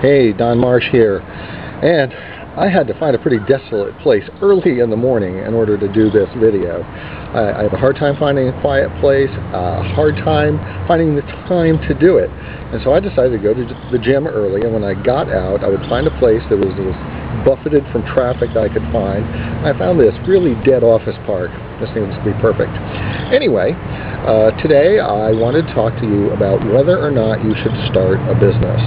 Hey, Don Marsh here, and I had to find a pretty desolate place early in the morning in order to do this video. I have a hard time finding a quiet place, a hard time finding the time to do it, and so I decided to go to the gym early, and when I got out, I would find a place that was buffeted from traffic that I could find. I found this really dead office park. This seems to be perfect. Anyway, today I wanted to talk to you about whether or not you should start a business.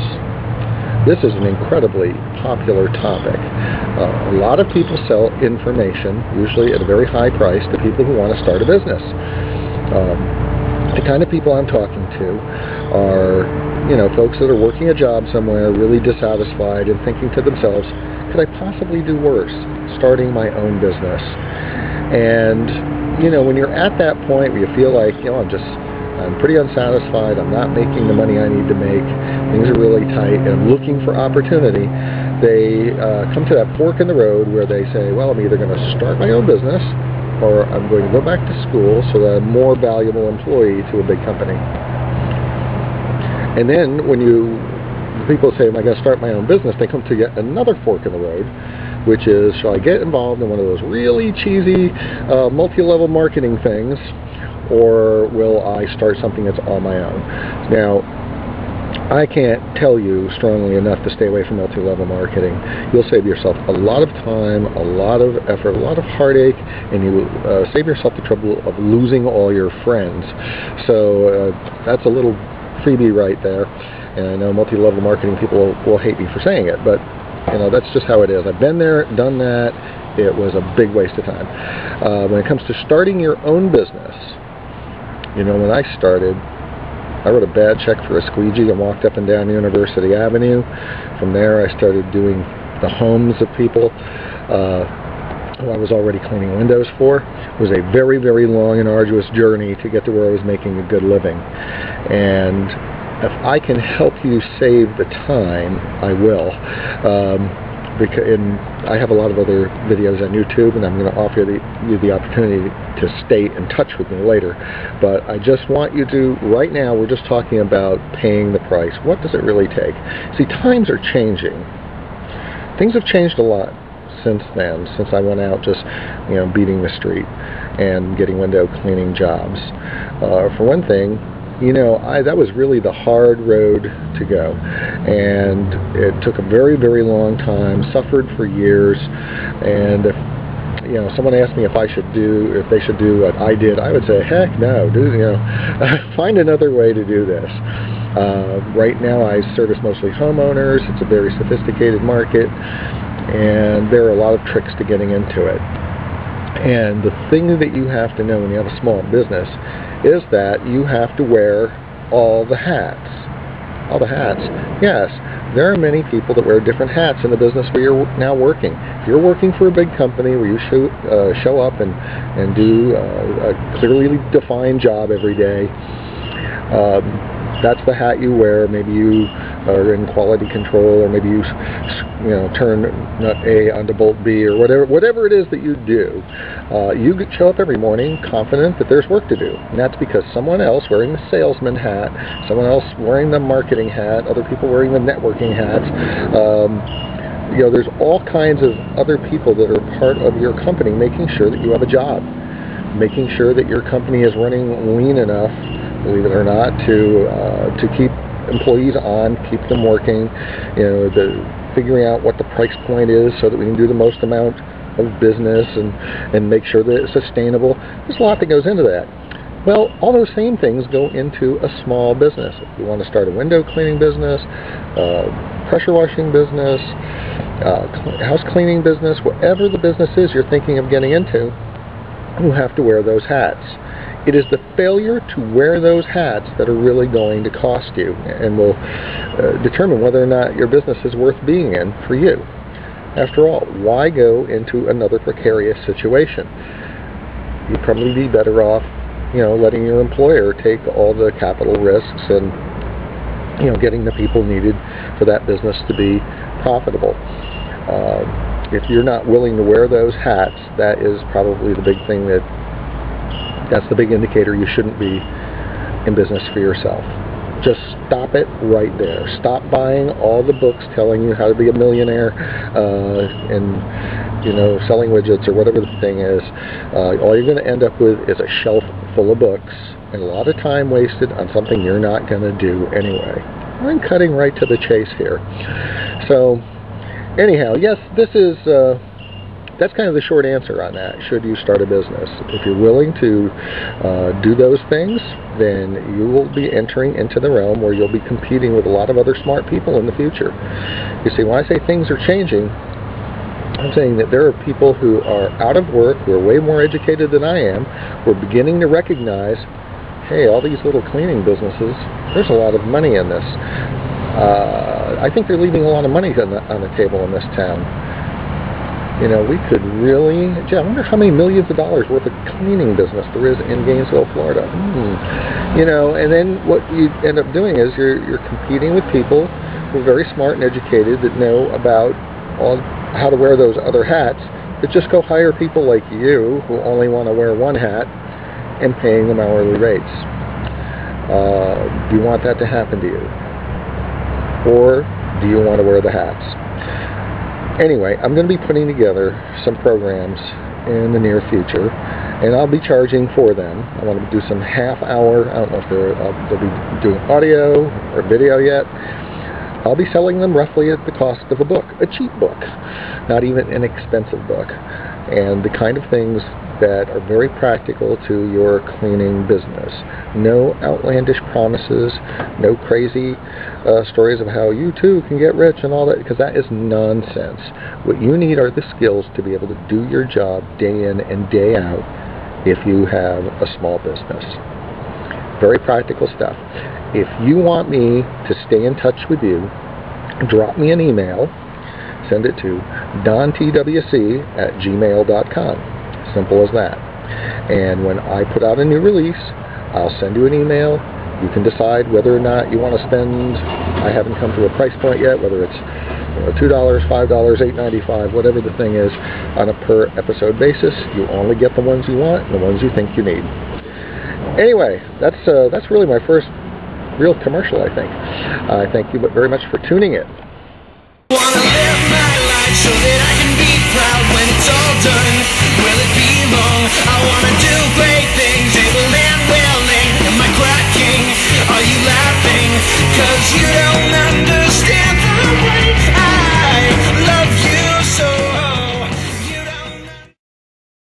This is an incredibly popular topic. A lot of people sell information, usually at a very high price, to people who want to start a business. The kind of people I'm talking to are, folks that are working a job somewhere, really dissatisfied and thinking to themselves, could I possibly do worse starting my own business? And, when you're at that point where you feel like, I'm pretty unsatisfied, I'm not making the money I need to make, things are really tight, and I'm looking for opportunity, they come to that fork in the road where they say, well, I'm either going to start my own business or I'm going to go back to school so that I'm a more valuable employee to a big company. And then when people say, am I going to start my own business, they come to yet another fork in the road, which is, shall I get involved in one of those really cheesy multi-level marketing things, or will I start something that's all my own? Now, I can't tell you strongly enough to stay away from multi-level marketing. You'll save yourself a lot of time, a lot of effort, a lot of heartache, and you save yourself the trouble of losing all your friends. So that's a little freebie right there. And I know multi-level marketing people will hate me for saying it, but that's just how it is. I've been there, done that. It was a big waste of time. When it comes to starting your own business, when I started, I wrote a bad check for a squeegee and walked up and down University Avenue. From there, I started doing the homes of people who I was already cleaning windows for. It was a very, very long and arduous journey to get to where I was making a good living. And if I can help you save the time, I will. And I have a lot of other videos on YouTube, and I'm going to offer you the opportunity to stay in touch with me later. But I just want you to, right now, we're just talking about paying the price. What does it really take? See, times are changing. Things have changed a lot since then, since I went out just, beating the street and getting window cleaning jobs. For one thing, that was really the hard road to go, and it took a very, very long time, suffered for years, and if someone asked me if they should do what I did, I would say, heck no, find another way to do this. Right now I service mostly homeowners. It's a very sophisticated market, and there are a lot of tricks to getting into it. And the thing that you have to know when you have a small business is that you have to wear all the hats. All the hats. Yes, there are many people that wear different hats in the business where you're now working. If you're working for a big company where you show up and do a clearly defined job every day, that's the hat you wear. Maybe you are in quality control, or maybe you turn nut A onto bolt B, or whatever it is that you do. You show up every morning confident that there's work to do, and that's because someone else wearing the salesman hat, someone else wearing the marketing hat, other people wearing the networking hats. There's all kinds of other people that are part of your company making sure that you have a job, making sure that your company is running lean enough, believe it or not, to keep employees on, keep them working, figuring out what the price point is so that we can do the most amount of business and make sure that it's sustainable. There's a lot that goes into that. Well, all those same things go into a small business. If you want to start a window cleaning business, pressure washing business, house cleaning business, whatever the business is you're thinking of getting into, you have to wear those hats. It is the failure to wear those hats that are really going to cost you and will determine whether or not your business is worth being in for you. After all, why go into another precarious situation? You'd probably be better off, letting your employer take all the capital risks and, getting the people needed for that business to be profitable. If you're not willing to wear those hats, that is probably the big thing that's the big indicator you shouldn't be in business for yourself. Just stop it right there. Stop buying all the books telling you how to be a millionaire and, you know, selling widgets or whatever the thing is. All you're going to end up with is a shelf full of books and a lot of time wasted on something you're not going to do anyway. I'm cutting right to the chase here. So, anyhow, yes, this is... that's kind of the short answer on that. Should you start a business? If you're willing to do those things, then you will be entering into the realm where you'll be competing with a lot of other smart people in the future. You see, when I say things are changing, I'm saying that there are people who are out of work, who are way more educated than I am, who are beginning to recognize, hey, all these little cleaning businesses, there's a lot of money in this. I think they're leaving a lot of money on the table in this town. You know, we could really... Gee, I wonder how many millions of dollars worth of cleaning business there is in Gainesville, Florida. You know, and then what you end up doing is you're competing with people who are very smart and educated that know about how to wear those other hats, but just go hire people like you who only want to wear one hat and paying them hourly rates. Do you want that to happen to you? Or do you want to wear the hats? Anyway, I'm going to be putting together some programs in the near future, and I'll be charging for them. I want to do some half-hour, I don't know if they'll be doing audio or video yet. I'll be selling them roughly at the cost of a book, a cheap book, not even an expensive book, and the kind of things that are very practical to your cleaning business. No outlandish promises, no crazy stories of how you too can get rich and all that, because that is nonsense. What you need are the skills to be able to do your job day in and day out if you have a small business. Very practical stuff. If you want me to stay in touch with you, drop me an email. Send it to dontwc@gmail.com. Simple as that. And when I put out a new release, I'll send you an email. You can decide whether or not you want to spend, I haven't come to a price point yet, whether it's $2, $5, $8.95, whatever the thing is, on a per episode basis. You only get the ones you want and the ones you think you need. Anyway, that's really my first real commercial, I think. I thank you very much for tuning in. Wanna live my life so that I can be proud when it's all done.